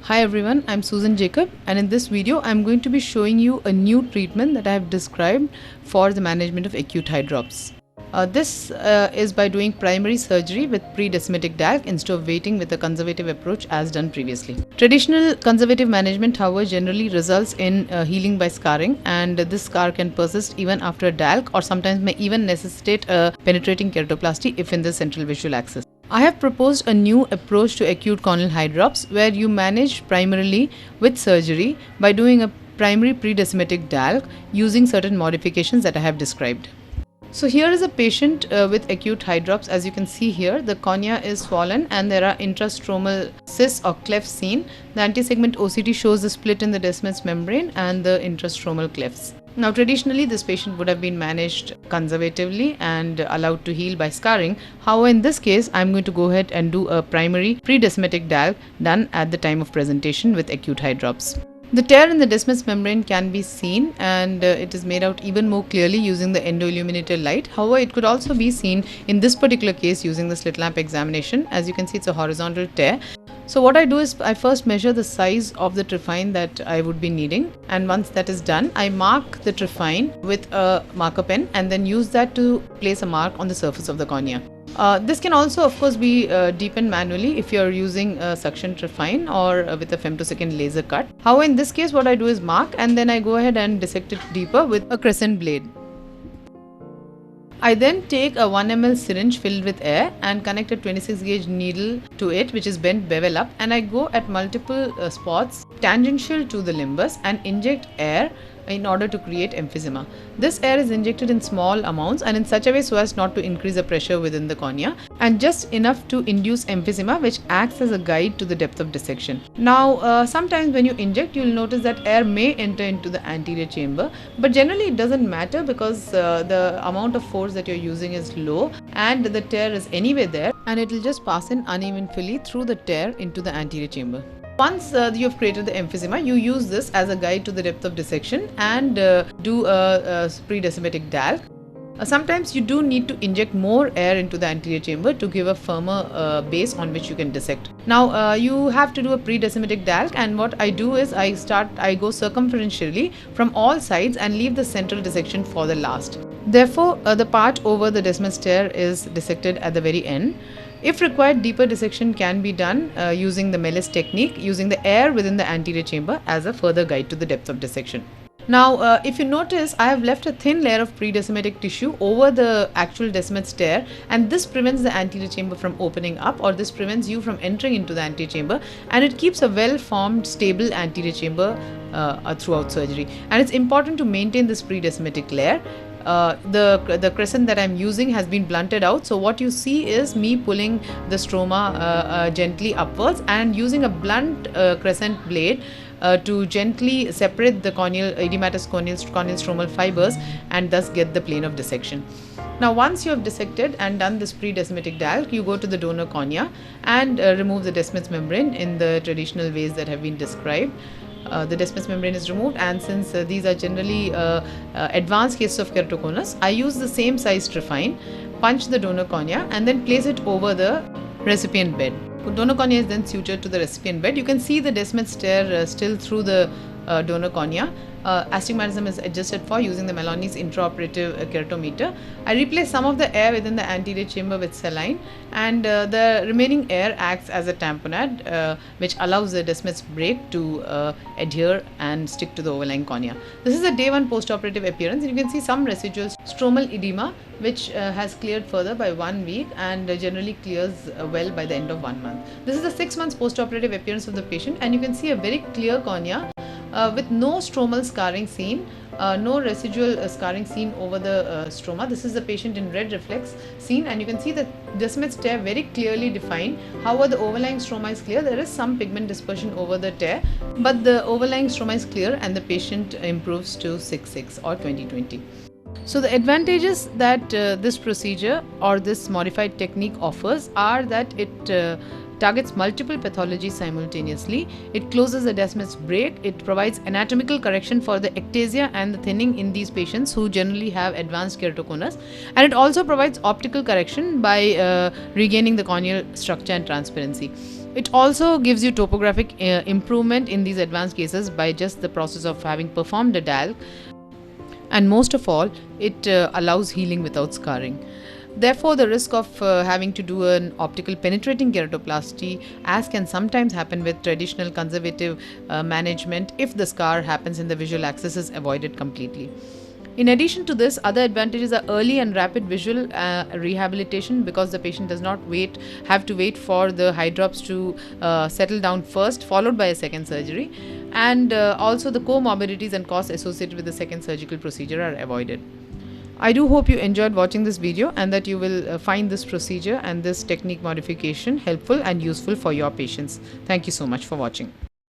Hi everyone, I'm Soosan Jacob, and in this video I'm going to be showing you a new treatment that I have described for the management of acute hydrops. This is by doing primary surgery with pre-Descemetic DALK instead of waiting with a conservative approach as done previously. Traditional conservative management, however, generally results in healing by scarring, and this scar can persist even after DALK or sometimes may even necessitate a penetrating keratoplasty if in the central visual axis. I have proposed a new approach to acute corneal hydrops where you manage primarily with surgery by doing a primary pre-Descemetic DALK using certain modifications that I have described. So here is a patient with acute hydrops. As you can see here, the cornea is swollen and there are intrastromal cysts or clefts seen. The anti-segment OCT shows the split in the Descemet's membrane and the intrastromal clefts. Now traditionally this patient would have been managed conservatively and allowed to heal by scarring. However, in this case I'm going to go ahead and do a primary pre-Descemetic DALK done at the time of presentation with acute hydrops. The tear in the Descemet's membrane can be seen and it is made out even more clearly using the endo-illuminated light. However, it could also be seen in this particular case using the slit lamp examination. As you can see, it's a horizontal tear. So what I do is I first measure the size of the trephine that I would be needing, and once that is done, I mark the trephine with a marker pen and then use that to place a mark on the surface of the cornea. This can also of course be deepened manually if you are using a suction trephine or with a femtosecond laser cut. However, in this case what I do is mark and then I go ahead and dissect it deeper with a crescent blade. I then take a 1 ml syringe filled with air and connect a 26 gauge needle to it, which is bent bevel up, and I go at multiple spots tangential to the limbus and inject air in order to create emphysema. This air is injected in small amounts and in such a way so as not to increase the pressure within the cornea, and just enough to induce emphysema, which acts as a guide to the depth of dissection. Now sometimes when you inject, you will notice that air may enter into the anterior chamber, but generally it doesn't matter because the amount of force that you're using is low and the tear is anyway there, and it will just pass in uneventfully through the tear into the anterior chamber. Once you have created the emphysema, you use this as a guide to the depth of dissection and do a pre-Descemetic DALK. Sometimes you do need to inject more air into the anterior chamber to give a firmer base on which you can dissect. Now you have to do a pre-Descemetic DALK, and what I do is I go circumferentially from all sides and leave the central dissection for the last. Therefore, the part over the Descemet's tear is dissected at the very end. If required, deeper dissection can be done using the Melis technique, using the air within the anterior chamber as a further guide to the depth of dissection. Now, if you notice, I have left a thin layer of pre-Descemetic tissue over the actual Descemet's tear, and this prevents the anterior chamber from opening up, or this prevents you from entering into the anterior chamber, and it keeps a well-formed, stable anterior chamber throughout surgery. And it's important to maintain this pre-Descemetic layer. The crescent that I'm using has been blunted out, so what you see is me pulling the stroma gently upwards and using a blunt crescent blade to gently separate the edematous corneal stromal fibers and thus get the plane of dissection. Now once you have dissected and done this pre-Descemetic DALK, you go to the donor cornea and remove the Descemet's membrane in the traditional ways that have been described. The Descemet's membrane is removed, and since these are generally advanced cases of keratoconus, I use the same size trephine, punch the donor cornea and then place it over the recipient bed. Donor cornea is then sutured to the recipient bed. You can see the Descemet's tear still through the donor cornea. Astigmatism is adjusted for using the Maloney's intraoperative keratometer. I replace some of the air within the anterior chamber with saline, and the remaining air acts as a tamponade which allows the Descemet's break to adhere and stick to the overlying cornea. This is a day 1 postoperative appearance, and you can see some residual stromal edema which has cleared further by 1 week and generally clears well by the end of 1 month. This is the 6 months postoperative appearance of the patient, and you can see a very clear cornea with no stromal scarring seen, no residual scarring seen over the stroma. This is the patient in red reflex seen, and you can see the Descemet's tear very clearly defined. However, the overlying stroma is clear. There is some pigment dispersion over the tear, but the overlying stroma is clear and the patient improves to 6/6 or 20/20. So the advantages that this procedure or this modified technique offers are that it targets multiple pathologies simultaneously. It closes the Descemet's break. It provides anatomical correction for the ectasia and the thinning in these patients who generally have advanced keratoconus, and it also provides optical correction by regaining the corneal structure and transparency. It also gives you topographic improvement in these advanced cases by just the process of having performed a DALK, and most of all, it allows healing without scarring. Therefore, the risk of having to do an optical penetrating keratoplasty, as can sometimes happen with traditional conservative management, if the scar happens in the visual axis, is avoided completely. In addition to this, other advantages are early and rapid visual rehabilitation, because the patient does not have to wait for the hydrops to settle down first, followed by a second surgery. And also, the comorbidities and costs associated with the second surgical procedure are avoided. I do hope you enjoyed watching this video and that you will find this procedure and this technique modification helpful and useful for your patients. Thank you so much for watching.